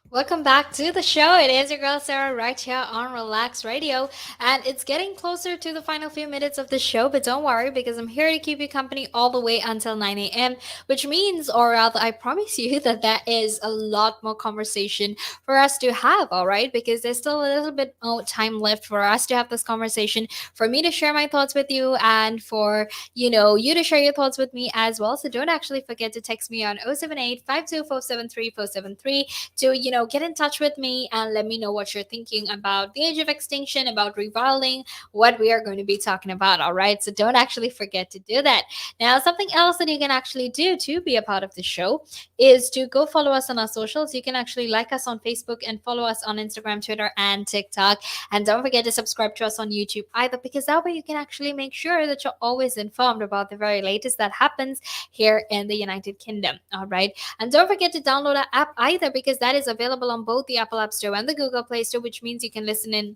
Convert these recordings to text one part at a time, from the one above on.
Welcome back to the show. It is your girl Sarah right here on Relax Radio, and it's getting closer to the final few minutes of the show. But don't worry, because I'm here to keep you company all the way until 9 a.m., which means, or rather, I promise you that there is a lot more conversation for us to have. All right, because there's still a little bit more time left for us to have this conversation, for me to share my thoughts with you, and for you to share your thoughts with me as well. So don't actually forget to text me on 078 to get in touch with me and let me know what you're thinking about the age of extinction, about rewilding, what we are going to be talking about. All right, so don't actually forget to do that. Now, something else that you can actually do to be a part of the show is to go follow us on our socials. You can actually like us on Facebook and follow us on Instagram, Twitter, and TikTok. And don't forget to subscribe to us on YouTube either, because that way you can actually make sure that you're always informed about the very latest that happens here in the United Kingdom. All right, and don't forget to download our app either, because that is available on both the Apple App Store and the Google Play Store, which means you can listen in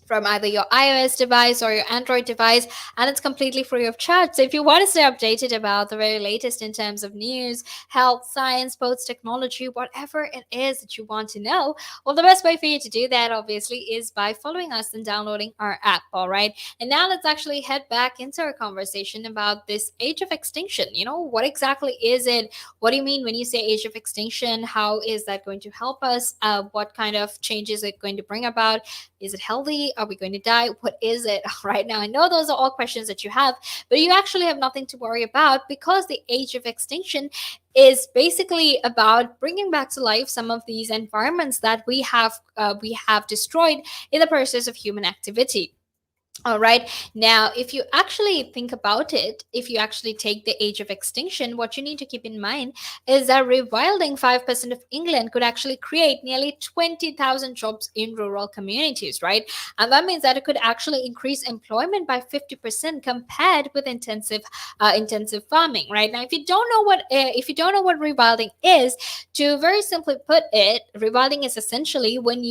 from either your iOS device or your Android device, and it's completely free of charge. So if you want to stay updated about the very latest in terms of news, health, science, sports, technology, whatever it is that you want to know, well, the best way for you to do that obviously is by following us and downloading our app. All right, and now let's actually head back into our conversation about this age of extinction. What exactly is it? What do you mean when you say age of extinction? How is that going to help us? What kind of changes is it going to bring about? Is it healthy? Are we going to die? What is it right now? I know those are all questions that you have, but you actually have nothing to worry about, because the age of extinction is basically about bringing back to life some of these environments that we have destroyed in the process of human activity. All right. Now, if you actually think about it, if you actually take the age of extinction, what you need to keep in mind is that rewilding 5% of England could actually create nearly 20,000 jobs in rural communities, right? And that means that it could actually increase employment by 50% compared with intensive farming, right? Now, if you don't know what rewilding is, to very simply put it, rewilding is essentially when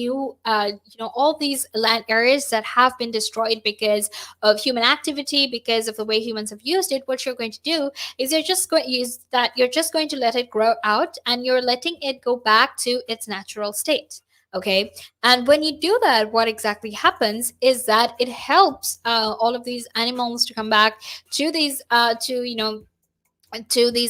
all these land areas that have been destroyed because of human activity, because of the way humans have used it. What you're going to do is you're just going to let it grow out, and you're letting it go back to its natural state. Okay, and when you do that, what exactly happens is that it helps all of these animals to come back to these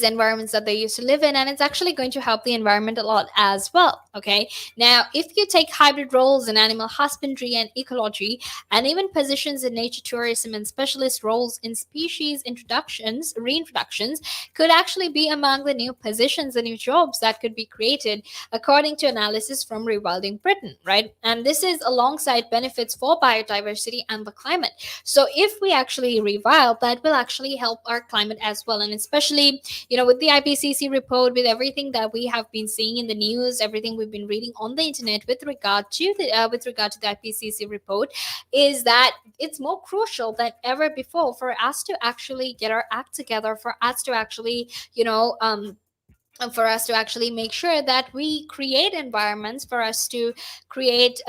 environments that they used to live in, and it's actually going to help the environment a lot as well. Okay, now if you take hybrid roles in animal husbandry and ecology, and even positions in nature tourism and specialist roles in species reintroductions, could actually be among the new positions and new jobs that could be created, according to analysis from Rewilding Britain, right? And this is alongside benefits for biodiversity and the climate. So if we actually rewild, that will actually help our climate as well. And especially, with the IPCC report, with everything that we have been seeing in the news, everything we've been reading on the internet with regard to the IPCC report, is that it's more crucial than ever before for us to actually get our act together, for us to actually, make sure that we create environments, for us to create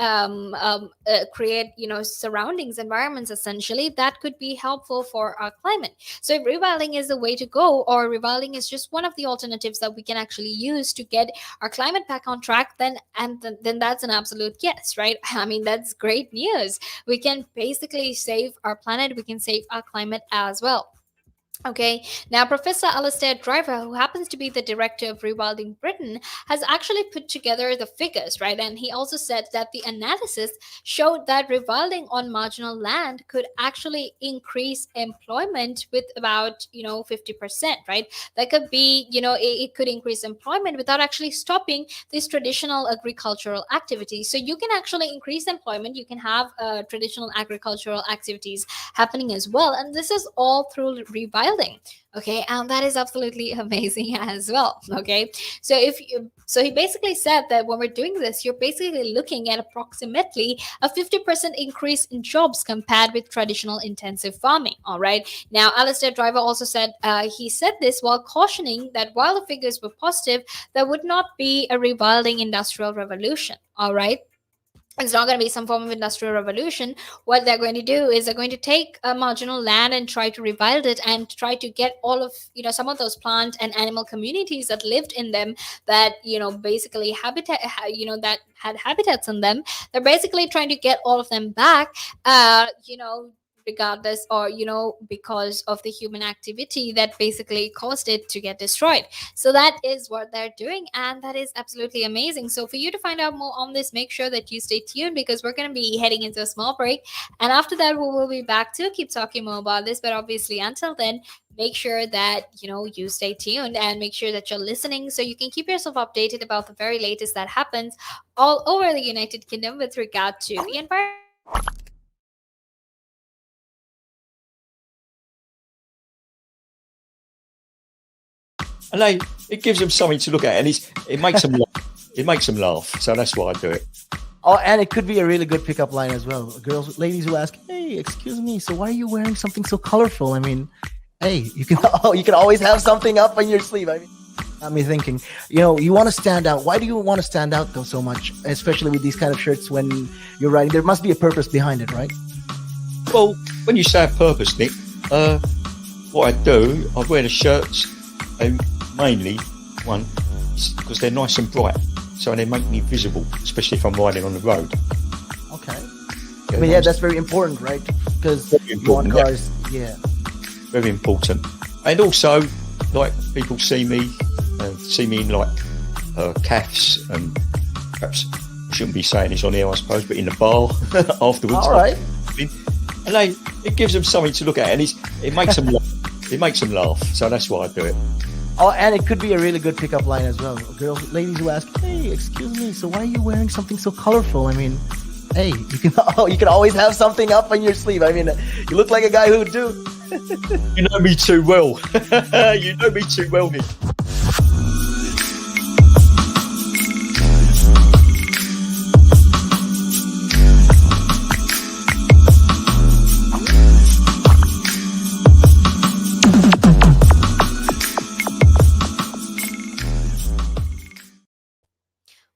surroundings, environments essentially, that could be helpful for our climate. So if rewilding is the way to go, or rewilding is just one of the alternatives that we can actually use to get our climate back on track, then that's an absolute yes, right? I mean, that's great news. We can basically save our planet, we can save our climate as well. Okay, now Professor Alastair Driver, who happens to be the director of Rewilding Britain, has actually put together the figures, right? And he also said that the analysis showed that rewilding on marginal land could actually increase employment with about 50%, right? That could be, it could increase employment without actually stopping these traditional agricultural activities. So you can actually increase employment, you can have traditional agricultural activities happening as well, and this is all through rewilding. Okay, and that is absolutely amazing as well. Okay, so he basically said that when we're doing this, you're basically looking at approximately a 50% increase in jobs compared with traditional intensive farming. All right, now Alistair Driver also said, he said this while cautioning that while the figures were positive, there would not be a rewilding industrial revolution. All right, It's not going to be some form of industrial revolution. What they're going to do is they're going to take a marginal land and try to revive it and try to get all of, some of those plant and animal communities that lived in them, that basically that had habitats in them. They're basically trying to get all of them back, regardless, or because of the human activity that basically caused it to get destroyed. So that is what they're doing, and that is absolutely amazing. So for you to find out more on this, make sure that you stay tuned, because we're going to be heading into a small break, and after that we will be back to keep talking more about this. But obviously, until then, make sure that you stay tuned, and make sure that you're listening, so you can keep yourself updated about the very latest that happens all over the United Kingdom with regard to the environment. And it gives them something to look at, and it makes them laugh. It makes them laugh. So that's why I do it. Oh, and it could be a really good pickup line as well. Ladies will ask, "Hey, excuse me, so why are you wearing something so colorful?" I mean, hey, you can you can always have something up on your sleeve. I mean, got me thinking. You want to stand out. Why do you want to stand out though so much, especially with these kind of shirts when you're riding? There must be a purpose behind it, right? Well, when you say a purpose, Nick, what I do, I wear the shirts, and mainly one, because they're nice and bright, so they make me visible, especially if I'm riding on the road. Okay. I mean, yeah, that's very important, right? Because you want cars, yeah. Very important. And also, like, people see me in like calves, and perhaps I shouldn't be saying this on here, I suppose, but in the bar afterwards. All right. And it gives them something to look at, and it makes them laugh. It makes them laugh. So that's why I do it. Oh, and it could be a really good pickup line as well. Ladies will ask, "Hey, excuse me, so why are you wearing something so colorful?" I mean, hey, you can always have something up on your sleeve. I mean, you look like a guy who would do. You know me too well. You know me too well, Nick.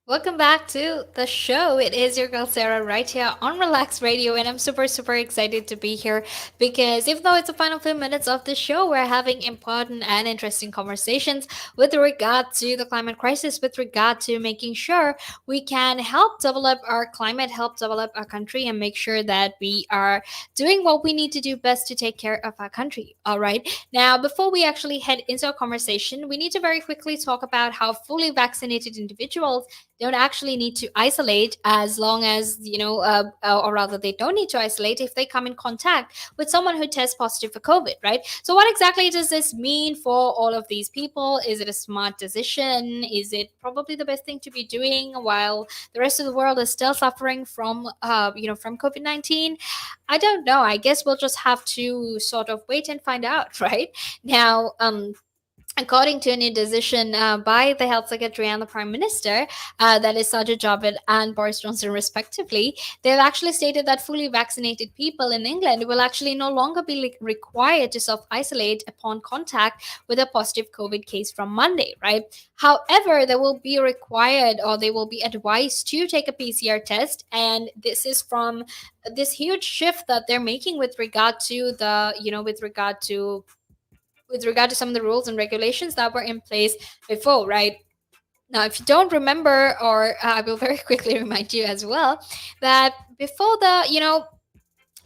Welcome back to the show. It is your girl Sarah right here on Relax Radio, and I'm super, super excited to be here because even though it's the final few minutes of the show, we're having important and interesting conversations with regard to the climate crisis, with regard to making sure we can help develop our climate, help develop our country, and make sure that we are doing what we need to do best to take care of our country. All right. Now, before we actually head into our conversation, we need to very quickly talk about how fully vaccinated individuals don't actually need to isolate, as long as or rather they don't need to isolate if they come in contact with someone who tests positive for COVID, right? So what exactly does this mean for all of these people? Is it a smart decision? Is it probably the best thing to be doing while the rest of the world is still suffering from from COVID-19? I don't know. I guess we'll just have to sort of wait and find out. Right now, according to a new decision by the Health Secretary and the Prime Minister, that is Sajid Javid and Boris Johnson, respectively, they've actually stated that fully vaccinated people in England will actually no longer be required to self isolate upon contact with a positive COVID case from Monday, right? However, they will be required, or they will be advised to take a PCR test, and this is from this huge shift that they're making with regard to some of the rules and regulations that were in place before, right? Now, if you don't remember, or I will very quickly remind you as well, that before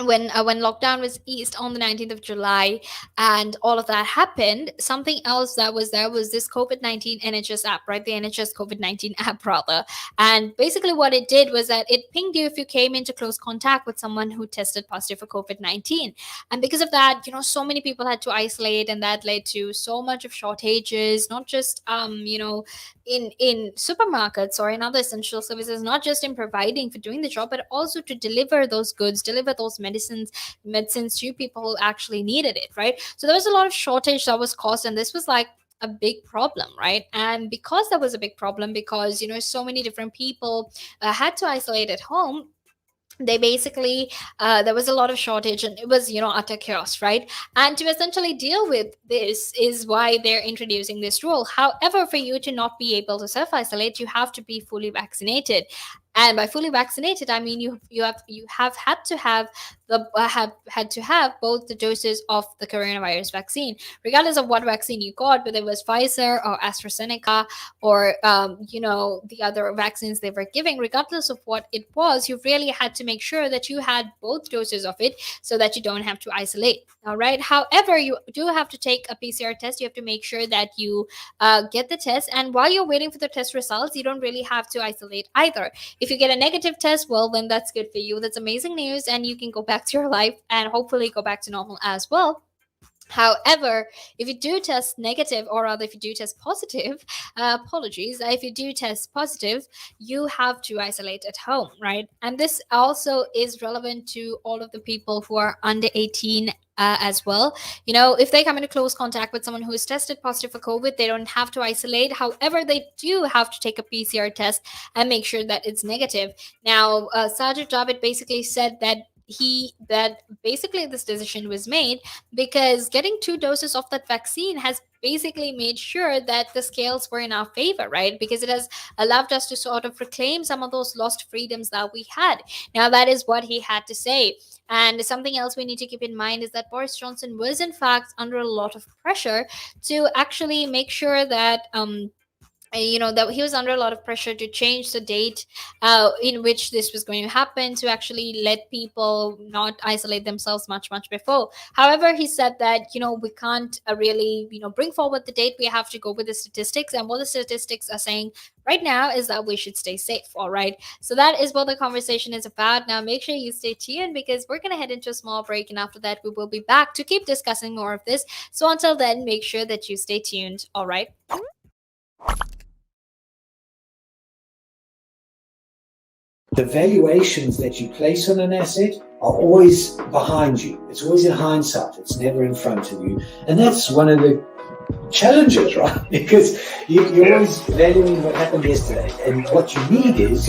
when lockdown was eased on the 19th of July and all of that happened, something else that was there was this COVID-19 NHS app, right? The NHS COVID-19 app, rather. And basically what it did was that it pinged you if you came into close contact with someone who tested positive for COVID-19. And because of that, so many people had to isolate, and that led to so much of shortages, not just in supermarkets or in other essential services, not just in providing for doing the job, but also to deliver those goods, deliver those medicines to people who actually needed it, right? So there was a lot of shortage that was caused, and this was like a big problem, right? And because that was a big problem, because so many different people had to isolate at home, they basically there was a lot of shortage, and it was utter chaos, right? And to essentially deal with this is why they're introducing this rule. However, for you to not be able to self isolate, you have to be fully vaccinated. And by fully vaccinated, I mean you have had to have have had to have both the doses of the coronavirus vaccine, regardless of what vaccine you got, whether it was Pfizer or AstraZeneca or the other vaccines they were giving. Regardless of what it was, you really had to make sure that you had both doses of it so that you don't have to isolate. All right. However, you do have to take a PCR test. You have to make sure that you get the test, and while you're waiting for the test results, you don't really have to isolate either. If you get a negative test, well, then that's good for you. That's amazing news, and you can go back to your life and hopefully go back to normal as well. However, if you do test negative, or rather, if you do test positive, apologies, if you do test positive, you have to isolate at home, right? And this also is relevant to all of the people who are under 18 as well. If they come into close contact with someone who is tested positive for COVID, they don't have to isolate. However, they do have to take a PCR test and make sure that it's negative. Now, Sergeant David basically said that basically this decision was made because getting 2 doses of that vaccine has basically made sure that the scales were in our favor, right? Because it has allowed us to sort of reclaim some of those lost freedoms that we had. Now, that is what he had to say. And something else we need to keep in mind is that Boris Johnson was, in fact, under a lot of pressure to actually make sure that that he was under a lot of pressure to change the date in which this was going to happen, to actually let people not isolate themselves much before. However, he said that we can't really bring forward the date. We have to go with the statistics, and what the statistics are saying right now is that we should stay safe. All right, so that is what the conversation is about. Now make sure you stay tuned, because we're going to head into a small break, and after that we will be back to keep discussing more of this. So until then, make sure that you stay tuned. All right. The valuations that you place on an asset are always behind you. It's always in hindsight. It's never in front of you. And that's one of the challenges, right? Because you're always valuing what happened yesterday. And what you need is